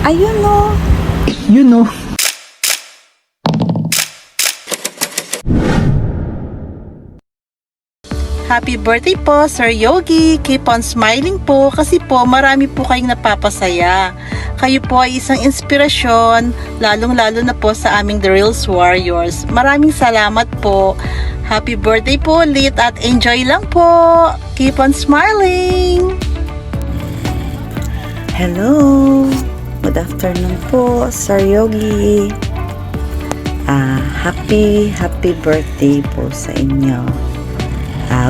Ayun o. You know. Happy birthday po, Sir Yogi. Keep on smiling po kasi po marami po kayong napapasaya. Kayo po ay isang inspirasyon, lalong-lalo na po sa aming The Reels Warriors. Maraming salamat po. Happy birthday po ulit at enjoy lang po. Keep on smiling. Hello. Good afternoon po, Sir Yogi. Happy birthday po sa inyo.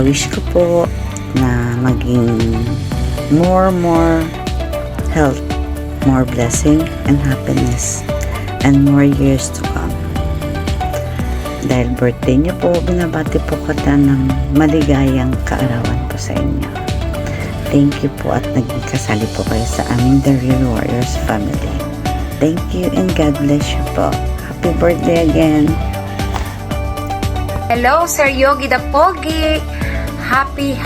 Wish ko po na maging more health, more blessing and happiness, and more years to come. Dahil birthday niyo po, binabati po kita ng maligayang kaarawan po sa inyo. Thank you po at naging kasali po kayo sa aming The Real Warriors family. Thank you and God bless you po. Happy birthday again. Hello, Sir Yogi the Pogi. Happy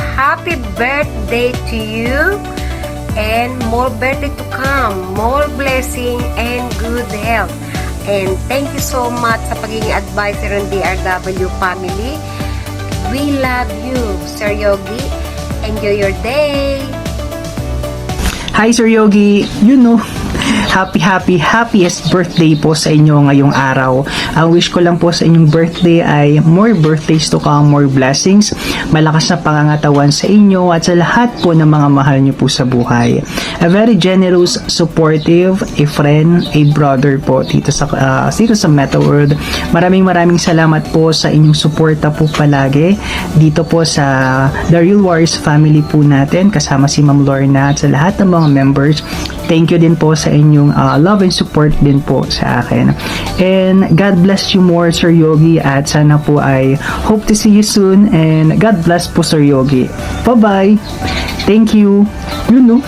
birthday to you, and more birthday to come, more blessing and good health. And thank you so much sa pagiging advisor ng DRW family. We love you, Sir Yogi. Enjoy your day. Hi Sir Yogi, you know. Happiest birthday po sa inyo ngayong araw. Ang wish ko lang po sa inyong birthday ay more birthdays to come, more blessings, malakas na pangangatawan sa inyo at sa lahat po ng mga mahal niyo po sa buhay. A very generous, supportive, a friend, a brother po dito sa Meta World. Maraming salamat po sa inyong suporta po palagi dito po sa The Real Warriors family po natin, kasama si Ma'am Lorna at sa lahat ng mga members. Thank you din po sa inyong love and support din po sa akin. And God bless you more, Sir Yogi, at sana po ay hope to see you soon, and God bless po, Sir Yogi. Bye-bye. Thank you. You know.